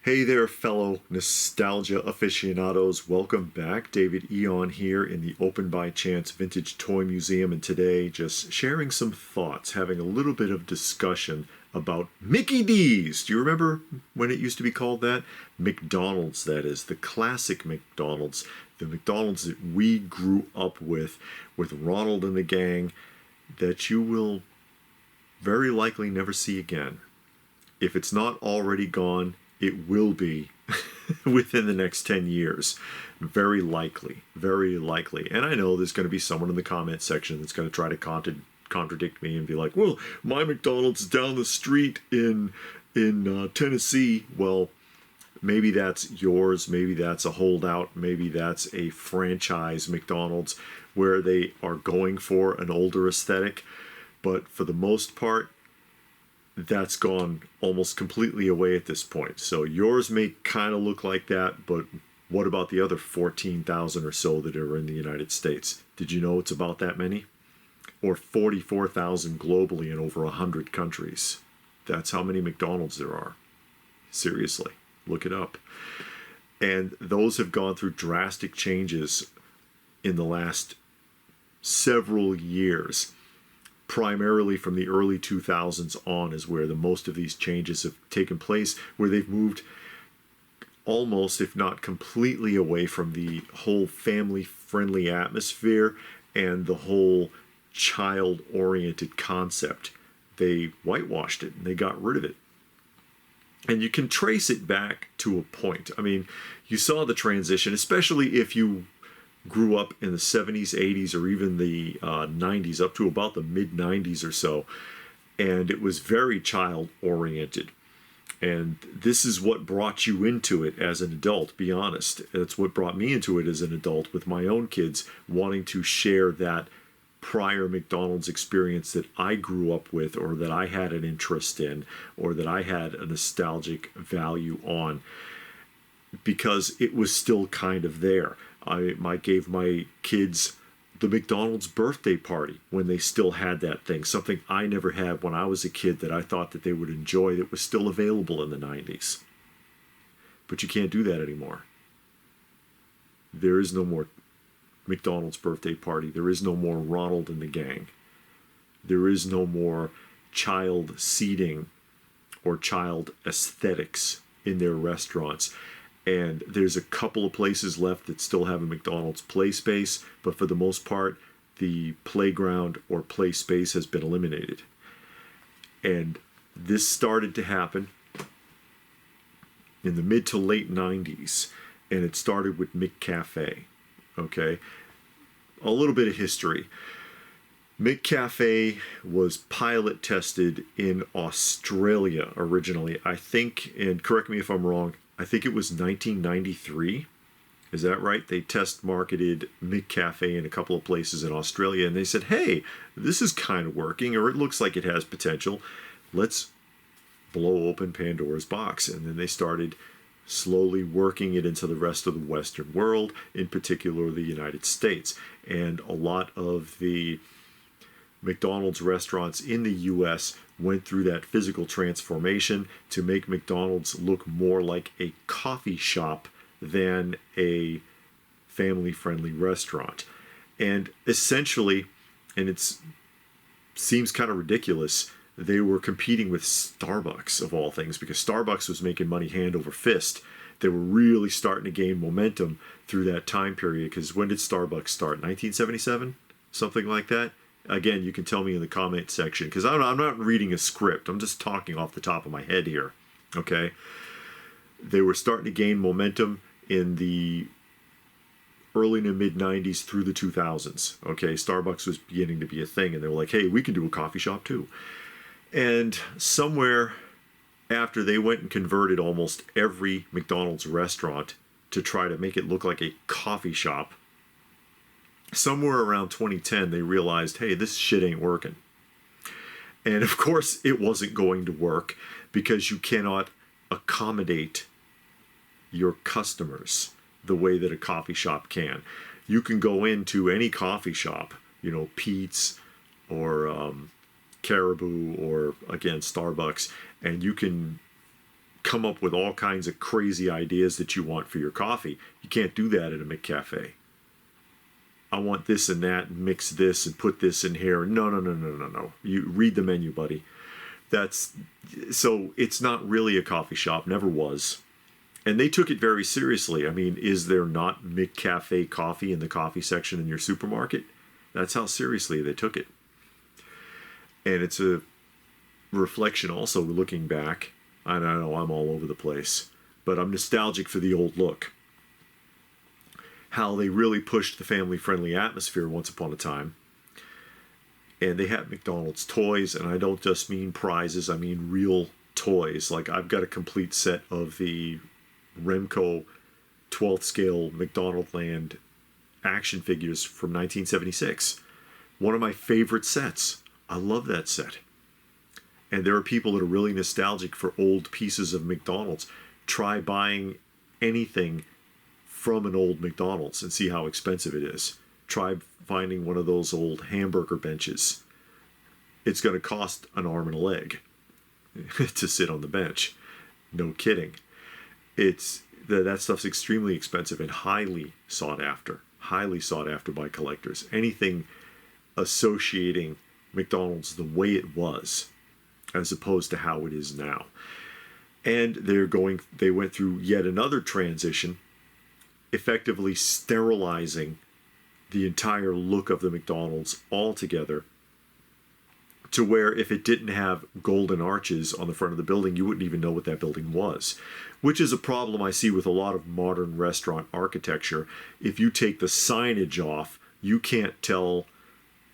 Hey there, fellow nostalgia aficionados. Welcome back. David Eon here in the Open by Chance Vintage Toy Museum, and today just sharing some thoughts, having a little bit of discussion about Mickey D's. Do you remember when it used to be called that? McDonald's, that is, the classic McDonald's, the McDonald's that we grew up with Ronald and the gang, that you will very likely never see again. If it's not already gone, it will be within the next 10 years. Very likely. Very likely. And I know there's going to be someone in the comment section that's going to try to contradict me and be like, well, my McDonald's down the street in Tennessee. Well, maybe that's yours. Maybe that's a holdout. Maybe that's a franchise McDonald's where they are going for an older aesthetic. But for the most part, that's gone almost completely away at this point. So yours may kind of look like that, but what about the other 14,000 or so that are in the United States? Did you know it's about that many? Or 44,000 globally in over 100 countries. That's how many McDonald's there are. Seriously, look it up. And those have gone through drastic changes in the last several years. Primarily from the early 2000s on is where the most of these changes have taken place, where they've moved almost, if not completely, away from the whole family-friendly atmosphere and the whole child-oriented concept. They whitewashed it and they got rid of it. And you can trace it back to a point. I mean, you saw the transition, especially if you grew up in the 70s, 80s, or even the 90s, up to about the mid-90s or so. And it was very child-oriented. And this is what brought you into it as an adult, be honest. It's what brought me into it as an adult with my own kids, wanting to share that prior McDonald's experience that I grew up with, or that I had an interest in, or that I had a nostalgic value on, because it was still kind of there. I gave my kids the McDonald's birthday party when they still had that thing, something I never had when I was a kid that I thought that they would enjoy, that was still available in the 90s. But you can't do that anymore. There is no more McDonald's birthday party. There is no more Ronald and the gang. There is no more child seating or child aesthetics in their restaurants. And there's a couple of places left that still have a McDonald's play space, but for the most part, the playground or play space has been eliminated. And this started to happen in the mid to late 90s, and it started with McCafe. Okay? A little bit of history. McCafe was pilot tested in Australia originally. I think, and correct me if I'm wrong, I think it was 1993. Is that right? They test marketed McCafe in a couple of places in Australia, and they said, hey, this is kind of working, or it looks like it has potential. Let's blow open Pandora's box. And then they started slowly working it into the rest of the Western world, in particular the United States. And a lot of the McDonald's restaurants in the U.S. went through that physical transformation to make McDonald's look more like a coffee shop than a family-friendly restaurant. And essentially, and it seems kind of ridiculous, they were competing with Starbucks, of all things, because Starbucks was making money hand over fist. They were really starting to gain momentum through that time period, because when did Starbucks start? 1977? Something like that? Again, you can tell me in the comment section, because I'm not reading a script. I'm just talking off the top of my head here, okay? They were starting to gain momentum in the early to mid-90s through the 2000s, okay? Starbucks was beginning to be a thing, and they were like, hey, we can do a coffee shop too. And somewhere after they went and converted almost every McDonald's restaurant to try to make it look like a coffee shop, somewhere around 2010, they realized, hey, this shit ain't working. And of course, it wasn't going to work, because you cannot accommodate your customers the way that a coffee shop can. You can go into any coffee shop, you know, Pete's or Caribou or, again, Starbucks, and you can come up with all kinds of crazy ideas that you want for your coffee. You can't do that at a McCafe. I want this and that, and mix this and put this in here. No, no, no, no, no, no. You read the menu, buddy. So it's not really a coffee shop, never was. And they took it very seriously. I mean, is there not McCafe coffee in the coffee section in your supermarket? That's how seriously they took it. And it's a reflection also, looking back. I don't know, I'm all over the place, but I'm nostalgic for the old look. How they really pushed the family-friendly atmosphere once upon a time. And they had McDonald's toys, and I don't just mean prizes, I mean real toys. Like, I've got a complete set of the Remco 12th scale McDonald Land action figures from 1976. One of my favorite sets. I love that set. And there are people that are really nostalgic for old pieces of McDonald's. Try buying anything from an old McDonald's and see how expensive it is. Try finding one of those old hamburger benches. It's going to cost an arm and a leg to sit on the bench. No kidding. That stuff's extremely expensive and highly sought after by collectors. Anything associating McDonald's the way it was, as opposed to how it is now. And they went through yet another transition, effectively sterilizing the entire look of the McDonald's altogether, to where if it didn't have golden arches on the front of the building, you wouldn't even know what that building was, which is a problem I see with a lot of modern restaurant architecture. If you take the signage off, you can't tell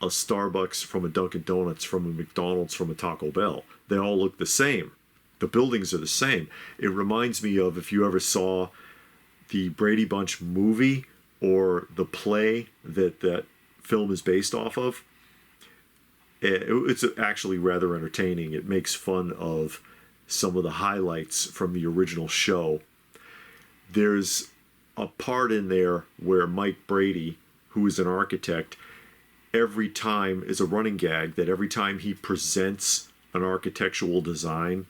a Starbucks from a Dunkin' Donuts, from a McDonald's, from a Taco Bell. They all look the same. The buildings are the same. It reminds me of, if you ever saw the Brady Bunch movie or the play that film is based off of. It's actually rather entertaining. It makes fun of some of the highlights from the original show. There's a part in there where Mike Brady, who is an architect, every time is a running gag that every time he presents an architectural design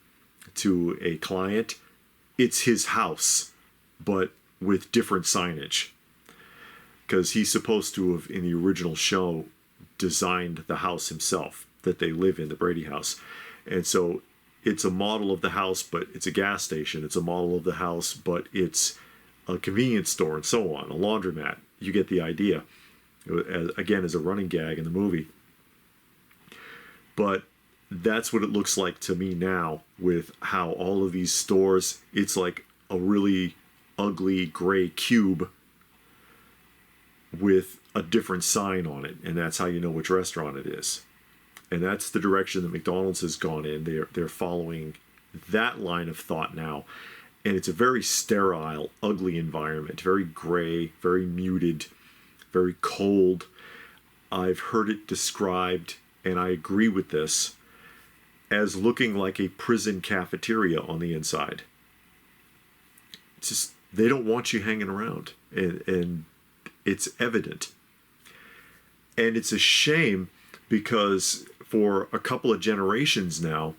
to a client, it's his house, but with different signage. Because he's supposed to have, in the original show, designed the house himself that they live in, the Brady house. And so it's a model of the house, but it's a gas station. It's a model of the house, but it's a convenience store, and so on, a laundromat. You get the idea. Again, as a running gag in the movie. But that's what it looks like to me now, with how all of these stores, it's like a really ugly gray cube with a different sign on it, and that's how you know which restaurant it is. And that's the direction that McDonald's has gone in. They're following that line of thought now, and it's a very sterile, ugly environment, very gray, very muted, very cold. I've heard it described, and I agree with this, as looking like a prison cafeteria on the inside. It's just, they don't want you hanging around, and it's evident. And it's a shame, because for a couple of generations now,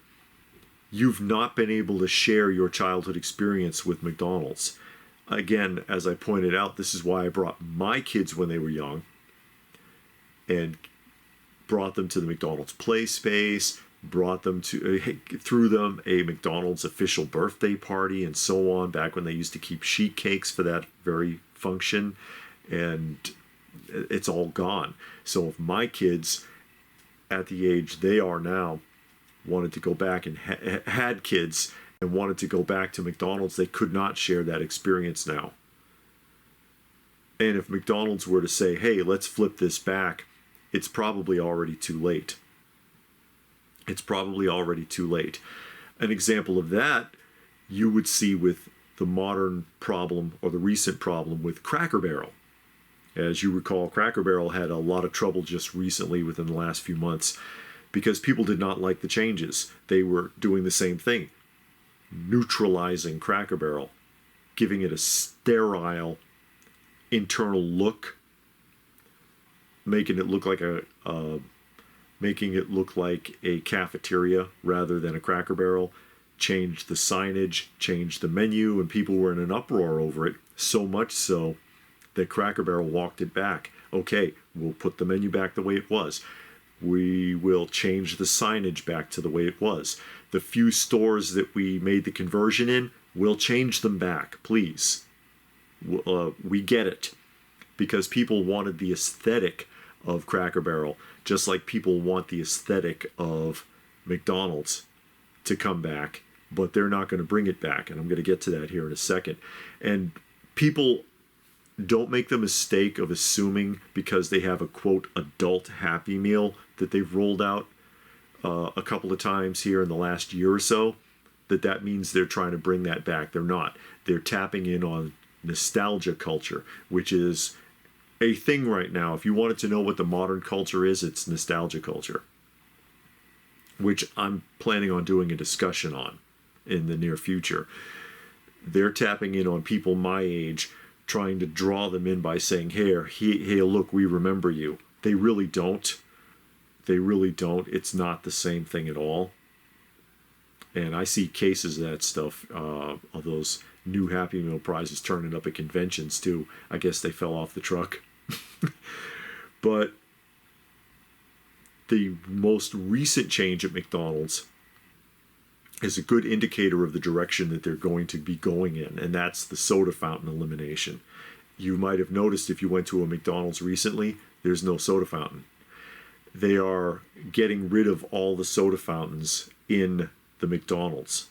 you've not been able to share your childhood experience with McDonald's. Again, as I pointed out, this is why I brought my kids when they were young and brought them to the McDonald's play space, brought them to, threw them a McDonald's official birthday party and so on, back when they used to keep sheet cakes for that very function. And it's all gone. So if my kids, at the age they are now, wanted to go back and had kids and wanted to go back to McDonald's, they could not share that experience now. And if McDonald's were to say, hey, let's flip this back, it's probably already too late. It's probably already too late. An example of that you would see with the modern problem, or the recent problem, with Cracker Barrel. As you recall, Cracker Barrel had a lot of trouble just recently, within the last few months, because people did not like the changes. They were doing the same thing, neutralizing Cracker Barrel, giving it a sterile internal look, making it look like a cafeteria rather than a Cracker Barrel, changed the signage, changed the menu, and people were in an uproar over it. So much so that Cracker Barrel walked it back. Okay, we'll put the menu back the way it was. We will change the signage back to the way it was. The few stores that we made the conversion in, we'll change them back, please. We get it. Because people wanted the aesthetic of Cracker Barrel, just like people want the aesthetic of McDonald's to come back, but they're not going to bring it back. And I'm going to get to that here in a second. And people don't make the mistake of assuming because they have a, quote, adult Happy Meal that they've rolled out a couple of times here in the last year or so, that means they're trying to bring that back. They're not. They're tapping in on nostalgia culture, which is a thing right now. If you wanted to know what the modern culture is, it's nostalgia culture, which I'm planning on doing a discussion on in the near future. They're tapping in on people my age, trying to draw them in by saying, hey, look, we remember you. They really don't. They really don't. It's not the same thing at all. And I see cases of that stuff, of those new Happy Meal prizes turning up at conventions too. I guess they fell off the truck. But the most recent change at McDonald's is a good indicator of the direction that they're going to be going in, and that's the soda fountain elimination. You might have noticed if you went to a McDonald's recently, there's no soda fountain. They are getting rid of all the soda fountains in the McDonald's.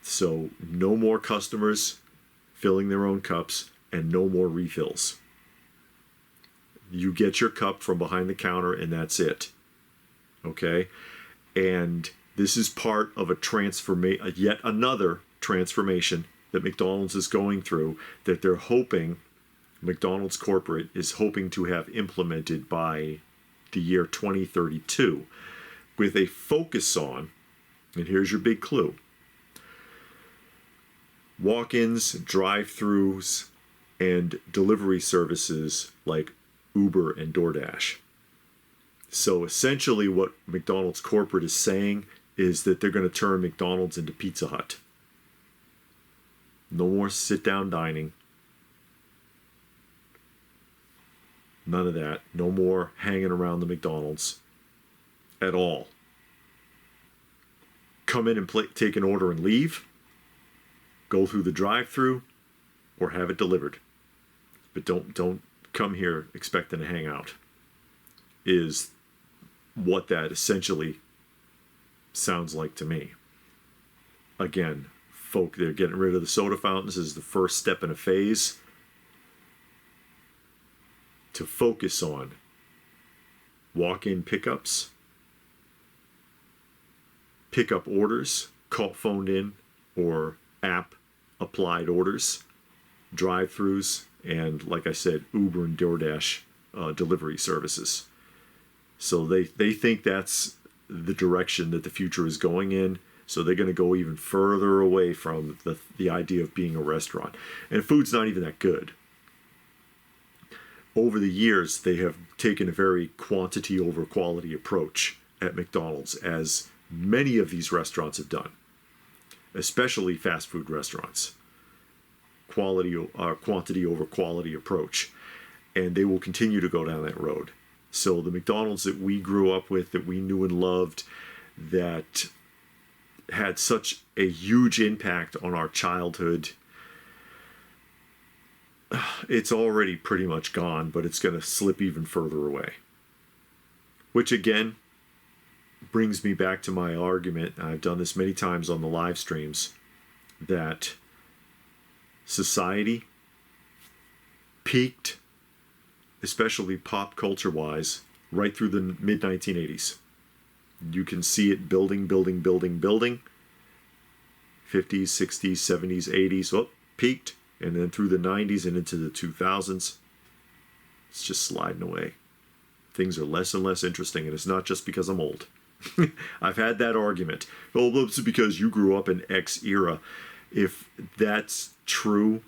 So no more customers filling their own cups and no more refills. You get your cup from behind the counter and that's it. Okay? And this is part of a yet another transformation that McDonald's is going through, that they're hoping, McDonald's Corporate is hoping to have implemented by the year 2032, with a focus on, and here's your big clue, walk-ins, drive-thrus, and delivery services like Uber and DoorDash. So essentially what McDonald's Corporate is saying is that they're going to turn McDonald's into Pizza Hut. No more sit-down dining. None of that. No more hanging around the McDonald's at all. Come in and take an order and leave. Go through the drive-thru or have it delivered. But don't come here expecting to hang out. Is what that essentially sounds like to me. Again, they're getting rid of the soda fountains as the first step in a phase to focus on walk-in pickups, pickup orders, phoned in or app applied orders, drive-thrus, and like I said, Uber and DoorDash delivery services. So they think that's the direction that the future is going in. So they're going to go even further away from the idea of being a restaurant. And food's not even that good. Over the years, they have taken a very quantity over quality approach at McDonald's, as many of these restaurants have done, especially fast food restaurants. Quantity over quality approach. And they will continue to go down that road. So the McDonald's that we grew up with, that we knew and loved, that had such a huge impact on our childhood, it's already pretty much gone, but it's going to slip even further away. Which again brings me back to my argument, I've done this many times on the live streams, that society peaked, especially pop culture wise, right through the mid-1980s. You can see it building. 50s, 60s, 70s, 80s, peaked. And then through the 90s and into the 2000s, it's just sliding away. Things are less and less interesting, and it's not just because I'm old. I've had that argument. Oh, it's because you grew up in X era. If that's true,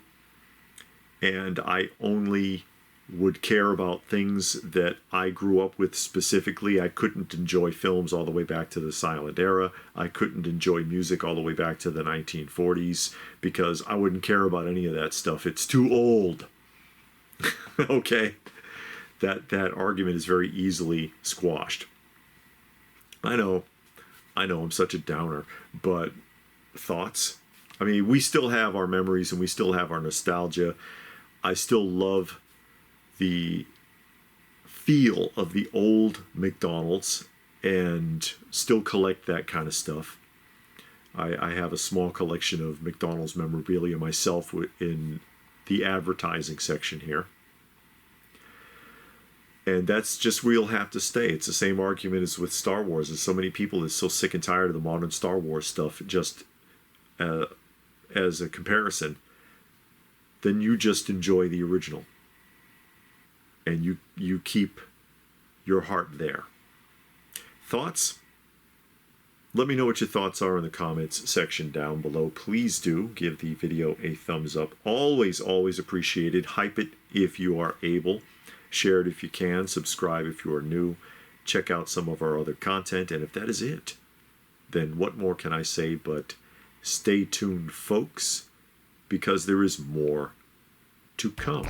and I only would care about things that I grew up with specifically. I couldn't enjoy films all the way back to the silent era. I couldn't enjoy music all the way back to the 1940s because I wouldn't care about any of that stuff. It's too old. Okay? That argument is very easily squashed. I know I'm such a downer, but thoughts? I mean, we still have our memories and we still have our nostalgia. I still love the feel of the old McDonald's and still collect that kind of stuff. I have a small collection of McDonald's memorabilia myself in the advertising section here. And that's just where you'll have to stay. It's the same argument as with Star Wars. There's so many people that's so sick and tired of the modern Star Wars stuff, just as a comparison. Then you just enjoy the original. And you keep your heart there. Thoughts? Let me know what your thoughts are in the comments section down below. Please do give the video a thumbs up. Always, always appreciated. Hype it if you are able. Share it if you can. Subscribe if you are new. Check out some of our other content. And if that is it, then what more can I say but stay tuned, folks, because there is more to come.